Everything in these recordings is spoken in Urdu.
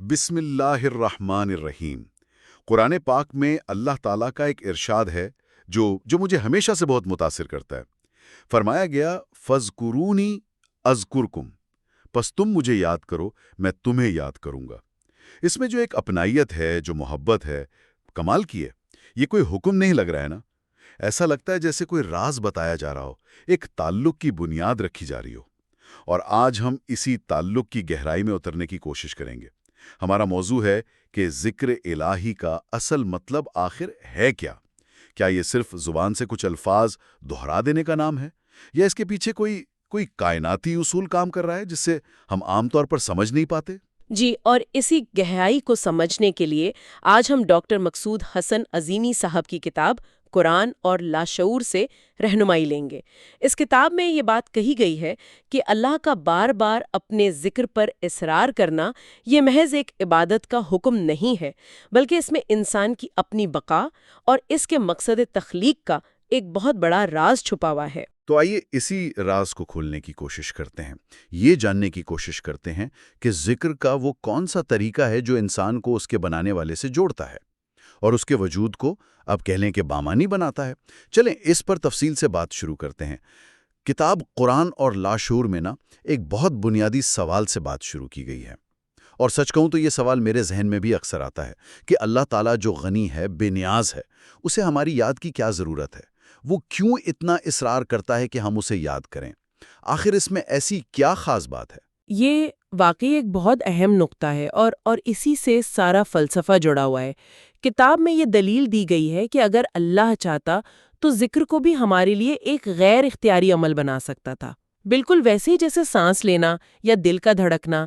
بسم اللہ الرحمن الرحیم۔ قرآن پاک میں اللہ تعالیٰ کا ایک ارشاد ہے جو مجھے ہمیشہ سے بہت متاثر کرتا ہے۔ فرمایا گیا فَاذْكُرُونِی اذکرکم، پس تم مجھے یاد کرو میں تمہیں یاد کروں گا۔ اس میں جو ایک اپنائیت ہے، جو محبت ہے، کمال کی ہے۔ یہ کوئی حکم نہیں لگ رہا ہے نا؟ ایسا لگتا ہے جیسے کوئی راز بتایا جا رہا ہو، ایک تعلق کی بنیاد رکھی جا رہی ہو۔ اور آج ہم اسی تعلق کی گہرائی میں اترنے کی کوشش کریں گے۔ ہمارا موضوع ہے کہ ذکر الہی کا اصل مطلب آخر ہے کیا؟ کیا یہ صرف زبان سے کچھ الفاظ دہرا دینے کا نام ہے، یا اس کے پیچھے کوئی کائناتی اصول کام کر رہا ہے جس سے ہم عام طور پر سمجھ نہیں پاتے؟ جی، اور اسی گہرائی کو سمجھنے کے لیے آج ہم ڈاکٹر مقصود حسن عظیمی صاحب کی کتاب قرآن اور لاشعور سے رہنمائی لیں گے۔ اس کتاب میں یہ بات کہی گئی ہے کہ اللہ کا بار بار اپنے ذکر پر اصرار کرنا یہ محض ایک عبادت کا حکم نہیں ہے، بلکہ اس میں انسان کی اپنی بقا اور اس کے مقصد تخلیق کا ایک بہت بڑا راز چھپا ہوا ہے۔ تو آئیے اسی راز کو کھولنے کی کوشش کرتے ہیں، یہ جاننے کی کوشش کرتے ہیں کہ ذکر کا وہ کون سا طریقہ ہے جو انسان کو اس کے بنانے والے سے جوڑتا ہے اور اس کے وجود کو اب کہہ لیں کہ بامانی بناتا ہے۔ چلیں اس پر تفصیل سے بات شروع کرتے ہیں۔ کتاب قرآن اور لاشعور میں ایک بہت بنیادی سوال سے بات شروع کی گئی ہے، اور سچ کہوں تو یہ سوال میرے ذہن میں بھی اکثر آتا ہے کہ اللہ تعالیٰ جو غنی ہے، بے نیاز ہے، اسے ہماری یاد کی کیا ضرورت ہے؟ وہ کیوں اتنا اصرار کرتا ہے کہ ہم اسے یاد کریں؟ آخر اس میں ایسی کیا خاص بات ہے؟ یہ واقعی ایک بہت اہم نقطہ ہے اور اسی سے سارا فلسفہ جڑا ہوا ہے۔ کتاب میں یہ دلیل دی گئی ہے کہ اگر اللہ چاہتا تو ذکر کو بھی ہمارے لیے ایک غیر اختیاری عمل بنا سکتا تھا، بالکل ویسے ہی جیسے سانس لینا یا دل کا دھڑکنا۔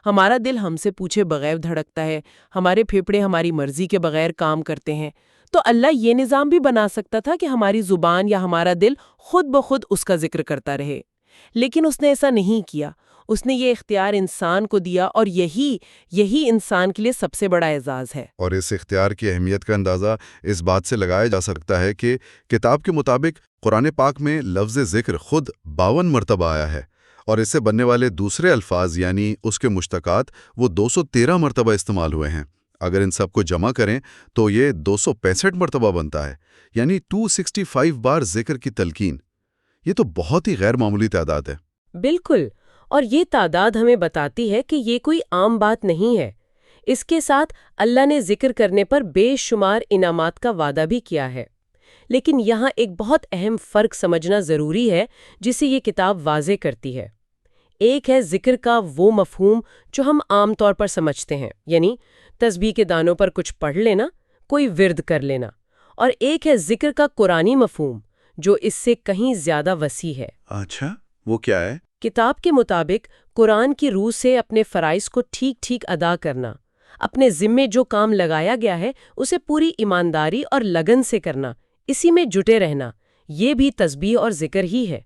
ہمارا دل ہم سے پوچھے بغیر دھڑکتا ہے، ہمارے پھیپھڑے ہماری مرضی کے بغیر کام کرتے ہیں۔ تو اللہ یہ نظام بھی بنا سکتا تھا کہ ہماری زبان یا ہمارا دل خود بخود اس کا ذکر کرتا رہے، لیکن اس نے ایسا نہیں کیا۔ اس نے یہ اختیار انسان کو دیا، اور یہی انسان کے لیے سب سے بڑا اعزاز ہے۔ اور اس اختیار کی اہمیت کا اندازہ اس بات سے لگایا جا سکتا ہے کہ کتاب کے مطابق قرآن پاک میں لفظ ذکر خود 52 مرتبہ آیا ہے، اور اس سے بننے والے دوسرے الفاظ یعنی اس کے مشتقات وہ 213 مرتبہ استعمال ہوئے ہیں۔ اگر ان سب کو جمع کریں تو یہ 265 مرتبہ بنتا ہے، یعنی 265 بار ذکر کی تلقین۔ یہ تو بہت ہی غیر معمولی تعداد ہے۔ بالکل، اور یہ تعداد ہمیں بتاتی ہے کہ یہ کوئی عام بات نہیں ہے۔ اس کے ساتھ اللہ نے ذکر کرنے پر بے شمار انعامات کا وعدہ بھی کیا ہے۔ لیکن یہاں ایک بہت اہم فرق سمجھنا ضروری ہے جسے یہ کتاب واضح کرتی ہے۔ ایک ہے ذکر کا وہ مفہوم جو ہم عام طور پر سمجھتے ہیں، یعنی تسبیح کے دانوں پر کچھ پڑھ لینا، کوئی ورد کر لینا، اور ایک ہے ذکر کا قرآنی مفہوم جو اس سے کہیں زیادہ وسیع ہے۔ اچھا، وہ کیا ہے؟ کتاب کے مطابق قرآن کی روح سے اپنے فرائض کو ٹھیک ٹھیک ادا کرنا، اپنے ذمے جو کام لگایا گیا ہے اسے پوری ایمانداری اور لگن سے کرنا، اسی میں جٹے رہنا، یہ بھی تسبیح اور ذکر ہی ہے۔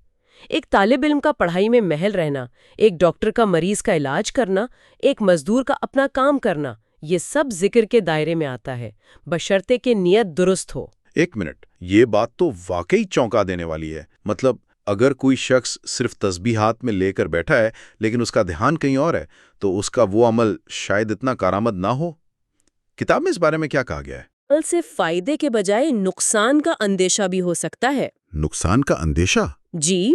ایک طالب علم کا پڑھائی میں مہل رہنا، ایک ڈاکٹر کا مریض کا علاج کرنا، ایک مزدور کا اپنا کام کرنا، یہ سب ذکر کے دائرے میں آتا ہے، بشرطے کہ نیت درست ہو۔ ایک منٹ، یہ بات تو واقعی چونکا دینے والی ہے۔ مطلب اگر کوئی شخص صرف تسبیح ہاتھ میں لے کر بیٹھا ہے لیکن اس کا دھیان کہیں اور ہے تو اس کا وہ عمل شاید اتنا کارآمد نہ ہو۔ کتاب میں اس بارے میں کیا کہا گیا ہے؟ عمل سے فائدے کے بجائے نقصان کا اندیشہ بھی ہو سکتا ہے۔ نقصان کا اندیشہ؟ جی،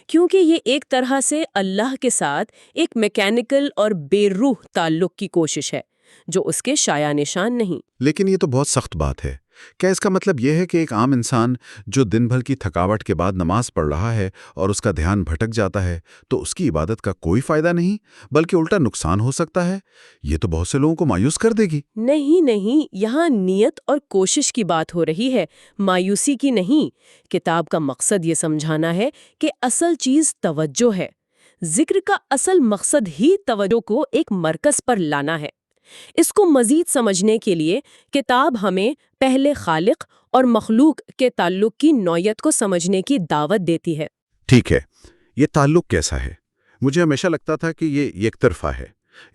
کیونکہ یہ ایک طرح سے اللہ کے ساتھ ایک میکینیکل اور بے روح تعلق کی کوشش ہے جو اس کے شایع نشان نہیں۔ لیکن یہ تو بہت سخت بات ہے۔ کیا اس کا مطلب یہ ہے کہ ایک عام انسان جو دن بھر کی تھکاوٹ کے بعد نماز پڑھ رہا ہے اور اس کا دھیان بھٹک جاتا ہے تو اس کی عبادت کا کوئی فائدہ نہیں بلکہ الٹا نقصان ہو سکتا ہے؟ یہ تو بہت سے لوگوں کو مایوس کر دے گی۔ نہیں، یہاں نیت اور کوشش کی بات ہو رہی ہے، مایوسی کی نہیں۔ کتاب کا مقصد یہ سمجھانا ہے کہ اصل چیز توجہ ہے۔ ذکر کا اصل مقصد ہی توجہ کو ایک مرکز پر لانا ہے۔ اس کو مزید سمجھنے کے لیے کتاب ہمیں پہلے خالق اور مخلوق کے تعلق کی نوعیت کو سمجھنے کی دعوت دیتی ہے۔ ٹھیک ہے، یہ تعلق کیسا ہے؟ مجھے ہمیشہ لگتا تھا کہ یہ یک طرفہ ہے،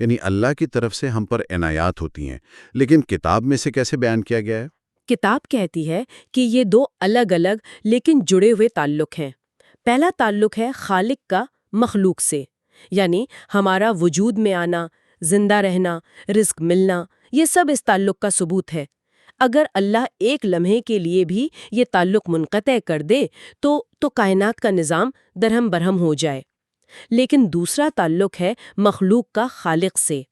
یعنی اللہ کی طرف سے ہم پر عنایات ہوتی ہیں، لیکن کتاب میں سے کیسے بیان کیا گیا ہے؟ کتاب کہتی ہے کہ یہ دو الگ الگ لیکن جڑے ہوئے تعلق ہیں۔ پہلا تعلق ہے خالق کا مخلوق سے، یعنی ہمارا وجود میں آنا، زندہ رہنا، رزق ملنا، یہ سب اس تعلق کا ثبوت ہے۔ اگر اللہ ایک لمحے کے لیے بھی یہ تعلق منقطع کر دے تو کائنات کا نظام درہم برہم ہو جائے۔ لیکن دوسرا تعلق ہے مخلوق کا خالق سے،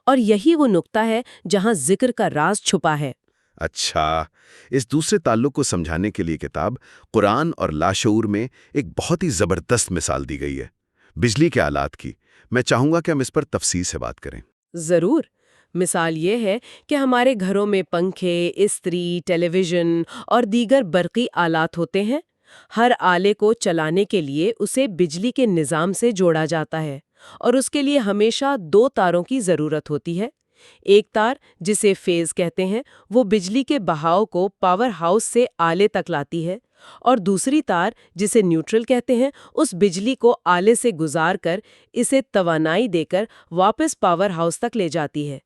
اور یہی وہ نقطہ ہے جہاں ذکر کا راز چھپا ہے۔ اچھا، اس دوسرے تعلق کو سمجھانے کے لیے کتاب قرآن اور لاشعور میں ایک بہت ہی زبردست مثال دی گئی ہے، بجلی کے آلات کی۔ میں چاہوں گا کہ ہم اس پر تفصیل سے بات کریں۔ ضرور۔ مثال یہ ہے کہ ہمارے گھروں میں پنکھے، استری، ٹیلی ویژن اور دیگر برقی آلات ہوتے ہیں۔ ہر آلے کو چلانے کے لیے اسے بجلی کے نظام سے جوڑا جاتا ہے، اور اس کے لیے ہمیشہ 2 تاروں کی ضرورت ہوتی ہے۔ ایک تار، جسے فیز کہتے ہیں، وہ بجلی کے بہاؤ کو پاور ہاؤس سے آلے تک لاتی ہے، اور دوسری تار، جسے نیوٹرل کہتے ہیں، اس بجلی کو آلے سے گزار کر اسے توانائی دے کر واپس پاور ہاؤس تک لے جاتی ہے۔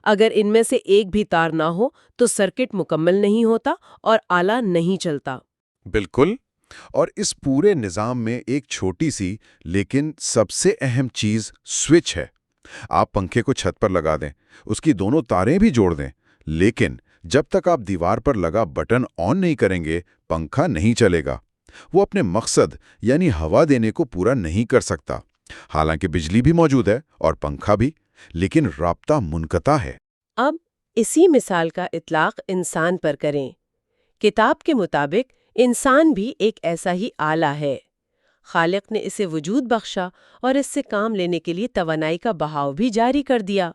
اگر ان میں سے ایک بھی تار نہ ہو تو سرکٹ مکمل نہیں ہوتا اور آلہ نہیں چلتا۔ بالکل، اور اس پورے نظام میں ایک چھوٹی سی لیکن سب سے اہم چیز سوئچ ہے۔ آپ پنکھے کو چھت پر لگا دیں، اس کی دونوں تاریں بھی جوڑ دیں، لیکن جب تک آپ دیوار پر لگا بٹن آن نہیں کریں گے، پنکھا نہیں چلے گا۔ وہ اپنے مقصد یعنی ہوا دینے کو پورا نہیں کر سکتا۔ حالانکہ بجلی بھی موجود ہے اور پنکھا بھی، لیکن رابطہ منقطع ہے۔ اب اسی مثال کا اطلاق انسان پر کریں۔ کتاب کے مطابق انسان بھی ایک ایسا ہی آلہ ہے۔ خالق نے اسے وجود بخشا اور اس سے کام لینے کے لیے توانائی کا بہاؤ بھی جاری کر دیا۔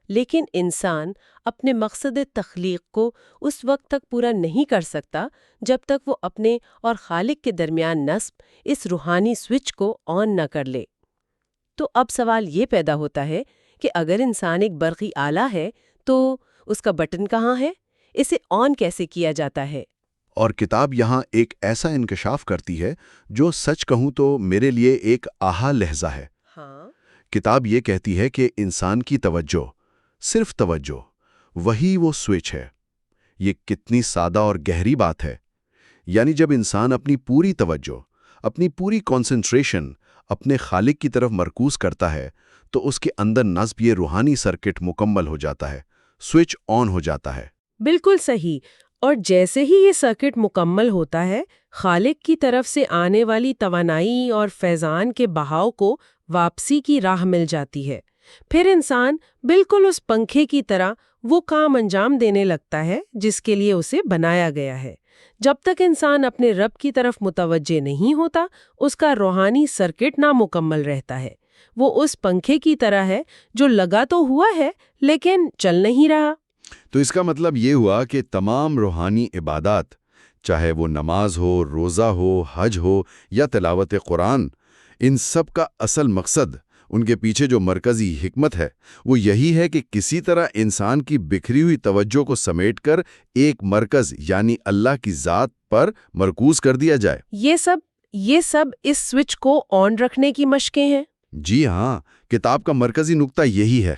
لیکن انسان اپنے مقصد تخلیق کو اس وقت تک پورا نہیں کر سکتا جب تک وہ اپنے اور خالق کے درمیان نصب اس روحانی سوئچ کو آن نہ کر لے۔ تو اب سوال یہ پیدا ہوتا ہے کہ اگر انسان ایک برقی آلہ ہے تو اس کا بٹن کہاں ہے؟ اسے آن کیسے کیا جاتا ہے؟ اور کتاب یہاں ایک ایسا انکشاف کرتی ہے جو سچ کہوں تو میرے لیے ایک آہا لحظہ ہے۔ کتاب یہ کہتی ہے کہ انسان کی توجہ، صرف توجہ، وہی وہ سوئچ ہے۔ یہ کتنی سادہ اور گہری بات ہے۔ یعنی جب انسان اپنی پوری توجہ، اپنی پوری کنسنٹریشن اپنے خالق کی طرف مرکوز کرتا ہے تو اس کے اندر نصب یہ روحانی سرکٹ مکمل ہو جاتا ہے، سوئچ آن ہو جاتا ہے۔ بالکل صحیح۔ اور جیسے ہی یہ سرکٹ مکمل ہوتا ہے، خالق کی طرف سے آنے والی توانائی اور فیضان کے بہاؤ کو واپسی کی راہ مل جاتی ہے۔ پھر انسان بالکل اس پنکھے کی طرح وہ کام انجام دینے لگتا ہے جس کے لیے اسے بنایا گیا ہے۔ جب تک انسان اپنے رب کی طرف متوجہ نہیں ہوتا، اس کا روحانی سرکٹ نامکمل رہتا ہے۔ وہ اس پنکھے کی طرح ہے جو لگا تو ہوا ہے لیکن چل نہیں رہا۔ تو اس کا مطلب یہ ہوا کہ تمام روحانی عبادات، چاہے وہ نماز ہو، روزہ ہو، حج ہو یا تلاوت قرآن، ان سب کا اصل مقصد، ان کے پیچھے جو مرکزی حکمت ہے، وہ یہی ہے کہ کسی طرح انسان کی بکھری ہوئی توجہ کو سمیٹ کر ایک مرکز یعنی اللہ کی ذات پر مرکوز کر دیا جائے۔ یہ سب اس سوئچ کو آن رکھنے کی مشقیں ہیں۔ جی ہاں، کتاب کا مرکزی نقطہ یہی ہے۔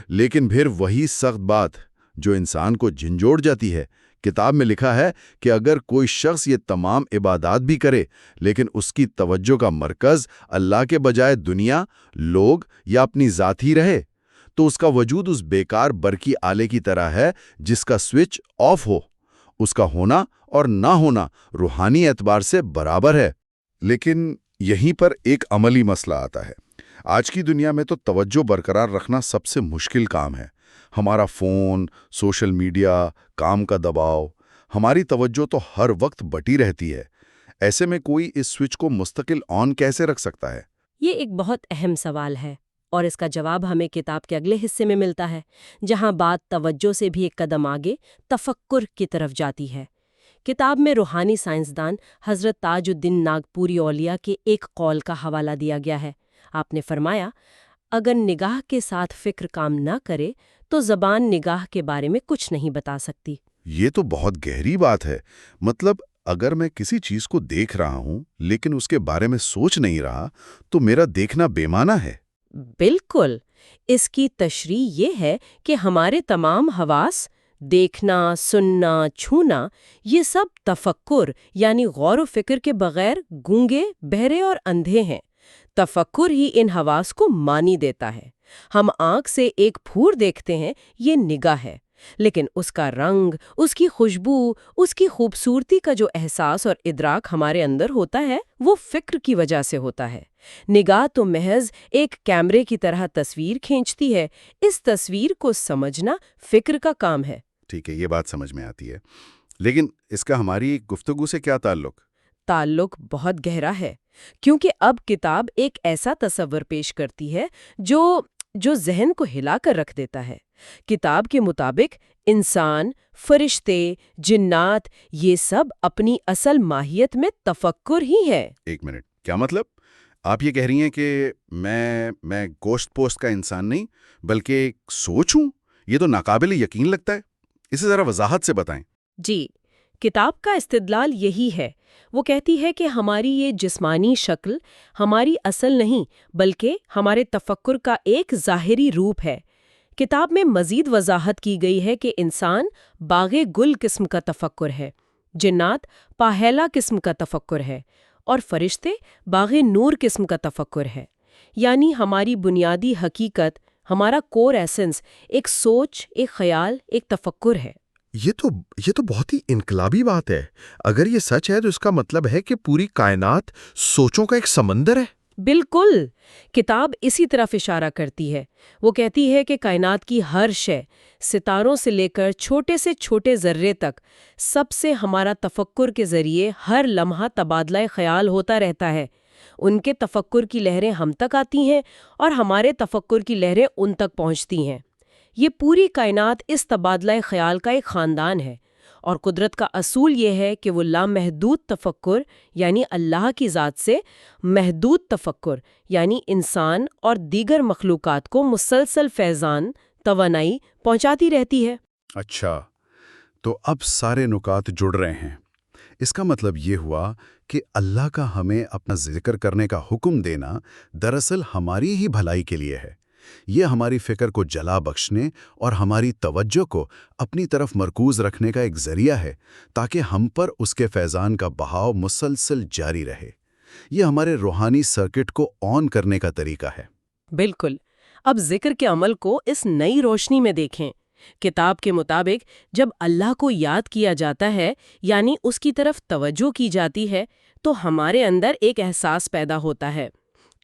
لیکن پھر وہی سخت بات جو انسان کو جھنجھوڑ جاتی ہے۔ کتاب میں لکھا ہے کہ اگر کوئی شخص یہ تمام عبادات بھی کرے لیکن اس کی توجہ کا مرکز اللہ کے بجائے دنیا، لوگ یا اپنی ذات ہی رہے، تو اس کا وجود اس بیکار برقی آلے کی طرح ہے جس کا سوئچ آف ہو۔ اس کا ہونا اور نہ ہونا روحانی اعتبار سے برابر ہے۔ لیکن یہیں پر ایک عملی مسئلہ آتا ہے۔ آج کی دنیا میں تو توجہ برقرار رکھنا سب سے مشکل کام ہے۔ ہمارا فون، سوشل میڈیا، کام کا دباؤ، ہماری توجہ تو ہر وقت بٹی رہتی ہے۔ ایسے میں کوئی اس سوئچ کو مستقل آن کیسے رکھ سکتا ہے؟ یہ ایک بہت اہم سوال ہے، اور اس کا جواب ہمیں کتاب کے اگلے حصے میں ملتا ہے، جہاں بات توجہ سے بھی ایک قدم آگے تفکر کی طرف جاتی ہے۔ کتاب میں روحانی سائنسدان حضرت تاج الدین ناگپوری اولیاء کے ایک قول کا حوالہ دیا گیا ہے۔ آپ نے فرمایا، اگر نگاہ کے ساتھ فکر کام نہ کرے تو زبان نگاہ کے بارے میں کچھ نہیں بتا سکتی۔ یہ تو بہت گہری بات ہے۔ مطلب اگر میں کسی چیز کو دیکھ رہا ہوں لیکن اس کے بارے میں سوچ نہیں رہا تو میرا دیکھنا بے معنی ہے۔ بالکل۔ اس کی تشریح یہ ہے کہ ہمارے تمام حواس، دیکھنا، سننا، چھونا، یہ سب تفکر یعنی غور و فکر کے بغیر گونگے، بہرے اور اندھے ہیں۔ تفکر ہی ان حواس کو معنی دیتا ہے۔ ہم آنکھ سے ایک پھور دیکھتے ہیں، یہ نگاہ ہے، لیکن اس کا رنگ، اس کی خوشبو، اس کی خوبصورتی کا جو احساس اور ادراک ہمارے اندر ہوتا ہے وہ فکر کی وجہ سے ہوتا ہے۔ نگاہ تو محض ایک کیمرے کی طرح تصویر کھینچتی ہے، اس تصویر کو سمجھنا فکر کا کام ہے۔ ٹھیک ہے، یہ بات سمجھ میں آتی ہے، لیکن اس کا ہماری گفتگو سے کیا تعلق؟ تعلق بہت گہرا ہے، کیونکہ اب کتاب ایک ایسا تصور پیش کرتی ہے جو ذہن کو ہلا کر رکھ دیتا ہے۔ کتاب کے مطابق انسان، فرشتے، جنات، یہ سب اپنی اصل ماہیت میں تفکر ہی ہے۔ ایک منٹ، کیا مطلب؟ آپ یہ کہہ رہی ہیں کہ میں گوشت پوست کا انسان نہیں بلکہ ایک سوچ ہوں؟ یہ تو ناقابل یقین لگتا ہے، اسے ذرا وضاحت سے بتائیں۔ جی، کتاب کا استدلال یہی ہے۔ وہ کہتی ہے کہ ہماری یہ جسمانی شکل ہماری اصل نہیں بلکہ ہمارے تفکر کا ایک ظاہری روپ ہے۔ کتاب میں مزید وضاحت کی گئی ہے کہ انسان باغ گل قسم کا تفکر ہے، جنات پاہیلا قسم کا تفکر ہے، اور فرشتے باغ نور قسم کا تفکر ہے۔ یعنی ہماری بنیادی حقیقت، ہمارا کور ایسنس ایک سوچ، ایک خیال، ایک تفکر ہے۔ یہ تو بہت ہی انقلابی بات ہے۔ اگر یہ سچ ہے تو اس کا مطلب ہے کہ پوری کائنات سوچوں کا ایک سمندر ہے۔ بالکل، کتاب اسی طرف اشارہ کرتی ہے۔ وہ کہتی ہے کہ کائنات کی ہر شے، ستاروں سے لے کر چھوٹے سے چھوٹے ذرے تک، سب سے ہمارا تفکر کے ذریعے ہر لمحہ تبادلہ خیال ہوتا رہتا ہے۔ ان کے تفکر کی لہریں ہم تک آتی ہیں اور ہمارے تفکر کی لہریں ان تک پہنچتی ہیں۔ یہ پوری کائنات اس تبادلہ خیال کا ایک خاندان ہے، اور قدرت کا اصول یہ ہے کہ وہ لامحدود تفکر یعنی اللہ کی ذات سے محدود تفکر یعنی انسان اور دیگر مخلوقات کو مسلسل فیضان، توانائی پہنچاتی رہتی ہے۔ اچھا، تو اب سارے نکات جڑ رہے ہیں۔ اس کا مطلب یہ ہوا کہ اللہ کا ہمیں اپنا ذکر کرنے کا حکم دینا دراصل ہماری ہی بھلائی کے لیے ہے۔ یہ ہماری فکر کو جلا بخشنے اور ہماری توجہ کو اپنی طرف مرکوز رکھنے کا ایک ذریعہ ہے، تاکہ ہم پر اس کے فیضان کا بہاؤ مسلسل جاری رہے۔ یہ ہمارے روحانی سرکٹ کو آن کرنے کا طریقہ ہے۔ بالکل۔ اب ذکر کے عمل کو اس نئی روشنی میں دیکھیں۔ کتاب کے مطابق جب اللہ کو یاد کیا جاتا ہے، یعنی اس کی طرف توجہ کی جاتی ہے، تو ہمارے اندر ایک احساس پیدا ہوتا ہے۔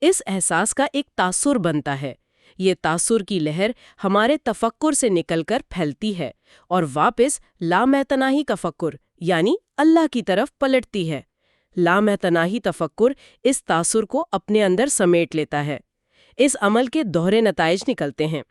اس احساس کا ایک تاثر بنتا ہے۔ یہ تاثر کی لہر ہمارے تفکر سے نکل کر پھیلتی ہے اور واپس لامحتناہی تفکر یعنی اللہ کی طرف پلٹتی ہے۔ لامحتناہی تفکر اس تاثر کو اپنے اندر سمیٹ لیتا ہے۔ اس عمل کے دوہرے نتائج نکلتے ہیں۔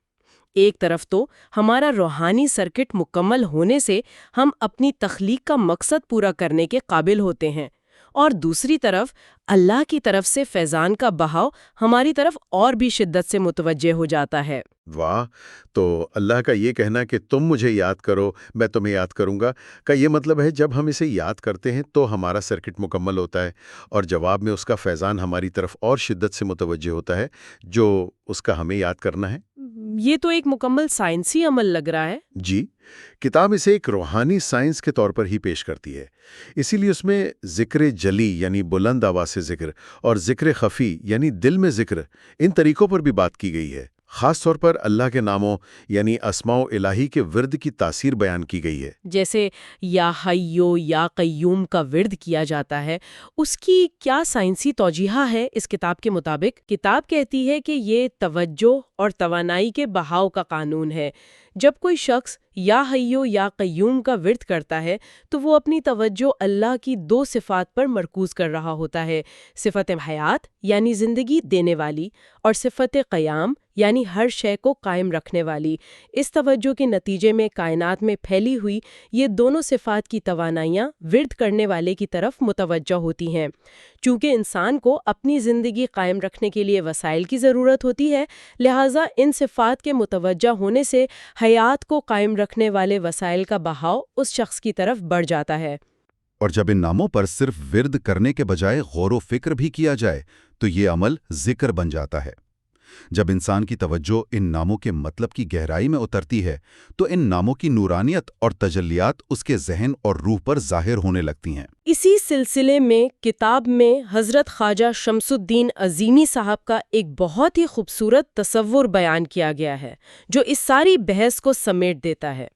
ایک طرف تو ہمارا روحانی سرکٹ مکمل ہونے سے ہم اپنی تخلیق کا مقصد پورا کرنے کے قابل ہوتے ہیں، اور دوسری طرف اللہ کی طرف سے فیضان کا بہاؤ ہماری طرف اور بھی شدت سے متوجہ ہو جاتا ہے۔ واہ! تو اللہ کا یہ کہنا کہ تم مجھے یاد کرو میں تمہیں یاد کروں گا کا یہ مطلب ہے جب ہم اسے یاد کرتے ہیں تو ہمارا سرکٹ مکمل ہوتا ہے، اور جواب میں اس کا فیضان ہماری طرف اور شدت سے متوجہ ہوتا ہے جو اس کا ہمیں یاد کرنا ہے۔ یہ تو ایک مکمل سائنسی عمل لگ رہا ہے۔ جی، کتاب اسے ایک روحانی سائنس کے طور پر ہی پیش کرتی ہے۔ اسی لیے اس میں ذکر جلی یعنی بلند آواز سے ذکر اور ذکر خفی یعنی دل میں ذکر، ان طریقوں پر بھی بات کی گئی ہے۔ خاص طور پر اللہ کے ناموں یعنی اسماء الہی کے ورد کی تاثیر بیان کی گئی ہے۔ جیسے یا حیو یا قیوم کا ورد کیا جاتا ہے، اس کی کیا سائنسی توجیہ ہے؟ اس کتاب کے مطابق کتاب کہتی ہے کہ یہ توجہ اور توانائی کے بہاؤ کا قانون ہے۔ جب کوئی شخص یا حیو یا قیوم کا ورد کرتا ہے تو وہ اپنی توجہ اللہ کی دو صفات پر مرکوز کر رہا ہوتا ہے، صفت حیات یعنی زندگی دینے والی، اور صفت قیام یعنی ہر شے کو قائم رکھنے والی۔ اس توجہ کے نتیجے میں کائنات میں پھیلی ہوئی یہ دونوں صفات کی توانائیاں ورد کرنے والے کی طرف متوجہ ہوتی ہیں۔ چونکہ انسان کو اپنی زندگی قائم رکھنے کے لیے وسائل کی ضرورت ہوتی ہے، لہٰذا ان صفات کے متوجہ ہونے سے حیات کو قائم رکھنے والے وسائل کا بہاؤ اس شخص کی طرف بڑھ جاتا ہے۔ اور جب ان ناموں پر صرف ورد کرنے کے بجائے غور و فکر بھی کیا جائے تو یہ عمل ذکر بن جاتا ہے۔ جب انسان کی توجہ ان ناموں کے مطلب کی گہرائی میں اترتی ہے تو ان ناموں کی نورانیت اور تجلیات اس کے ذہن اور روح پر ظاہر ہونے لگتی ہیں۔ اسی سلسلے میں کتاب میں حضرت خواجہ شمس الدین عظیمی صاحب کا ایک بہت ہی خوبصورت تصور بیان کیا گیا ہے جو اس ساری بحث کو سمیٹ دیتا ہے۔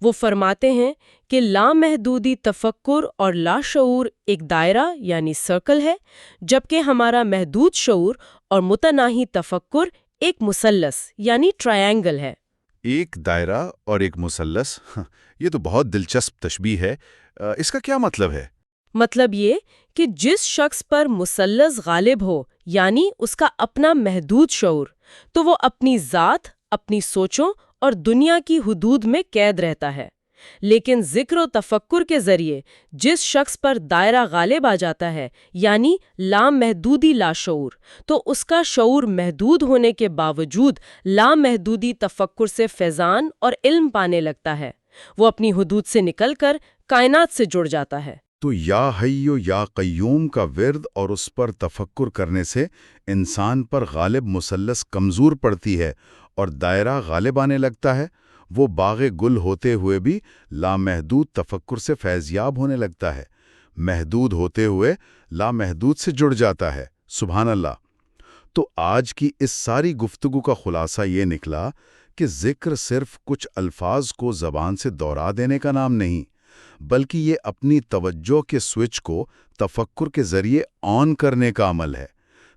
وہ فرماتے ہیں کہ لامحدودی تفکر اور لاشعور ایک دائرہ یعنی سرکل ہے، جبکہ ہمارا محدود شعور اور متناہی تفکر ایک مثلث یعنی ٹرائنگل ہے۔ ایک دائرہ اور ایک مثلث، یہ تو بہت دلچسپ تشبیہ ہے۔ اس کا کیا مطلب ہے؟ مطلب یہ کہ جس شخص پر مثلث غالب ہو یعنی اس کا اپنا محدود شعور، تو وہ اپنی ذات، اپنی سوچوں اور دنیا کی حدود میں قید رہتا ہے، لیکن ذکر و تفکر کے ذریعے جس شخص پر دائرہ غالب آ جاتا ہے یعنی لامحدودی لاشعور، تو اس کا شعور محدود ہونے کے باوجود لامحدودی تفکر سے فیضان اور علم پانے لگتا ہے۔ وہ اپنی حدود سے نکل کر کائنات سے جڑ جاتا ہے۔ تو یا حیو یا قیوم کا ورد اور اس پر تفکر کرنے سے انسان پر غالب مثلث کمزور پڑتی ہے اور دائرہ غالب آنے لگتا ہے۔ وہ باغ گل ہوتے ہوئے بھی لامحدود تفکر سے فیضیاب ہونے لگتا ہے، محدود ہوتے ہوئے لامحدود سے جڑ جاتا ہے۔ سبحان اللہ۔ تو آج کی اس ساری گفتگو کا خلاصہ یہ نکلا کہ ذکر صرف کچھ الفاظ کو زبان سے دوہرا دینے کا نام نہیں، بلکہ یہ اپنی توجہ کے سوئچ کو تفکر کے ذریعے آن کرنے کا عمل ہے،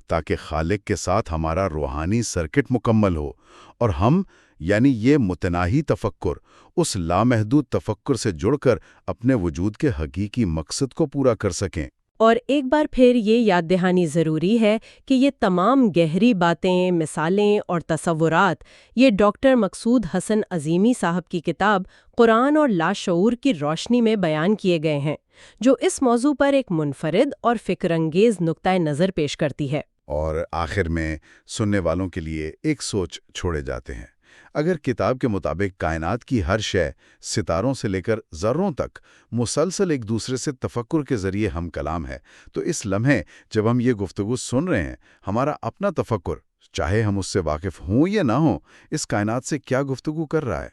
تاکہ خالق کے ساتھ ہمارا روحانی سرکٹ مکمل ہو اور ہم یعنی یہ متناہی تفکر اس لامحدود تفکر سے جڑ کر اپنے وجود کے حقیقی مقصد کو پورا کر سکیں۔ اور ایک بار پھر یہ یاد دہانی ضروری ہے کہ یہ تمام گہری باتیں، مثالیں اور تصورات یہ ڈاکٹر مقصود حسن عظیمی صاحب کی کتاب قرآن اور لاشعور کی روشنی میں بیان کیے گئے ہیں، جو اس موضوع پر ایک منفرد اور فکر انگیز نقطۂ نظر پیش کرتی ہے۔ اور آخر میں سننے والوں کے لیے ایک سوچ چھوڑے جاتے ہیں۔ اگر کتاب کے مطابق کائنات کی ہر شے، ستاروں سے لے کر ذروں تک، مسلسل ایک دوسرے سے تفکر کے ذریعے ہم کلام ہے، تو اس لمحے جب ہم یہ گفتگو سن رہے ہیں، ہمارا اپنا تفکر، چاہے ہم اس سے واقف ہوں یا نہ ہوں، اس کائنات سے کیا گفتگو کر رہا ہے؟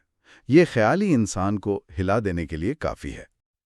یہ خیال ہی انسان کو ہلا دینے کے لیے کافی ہے۔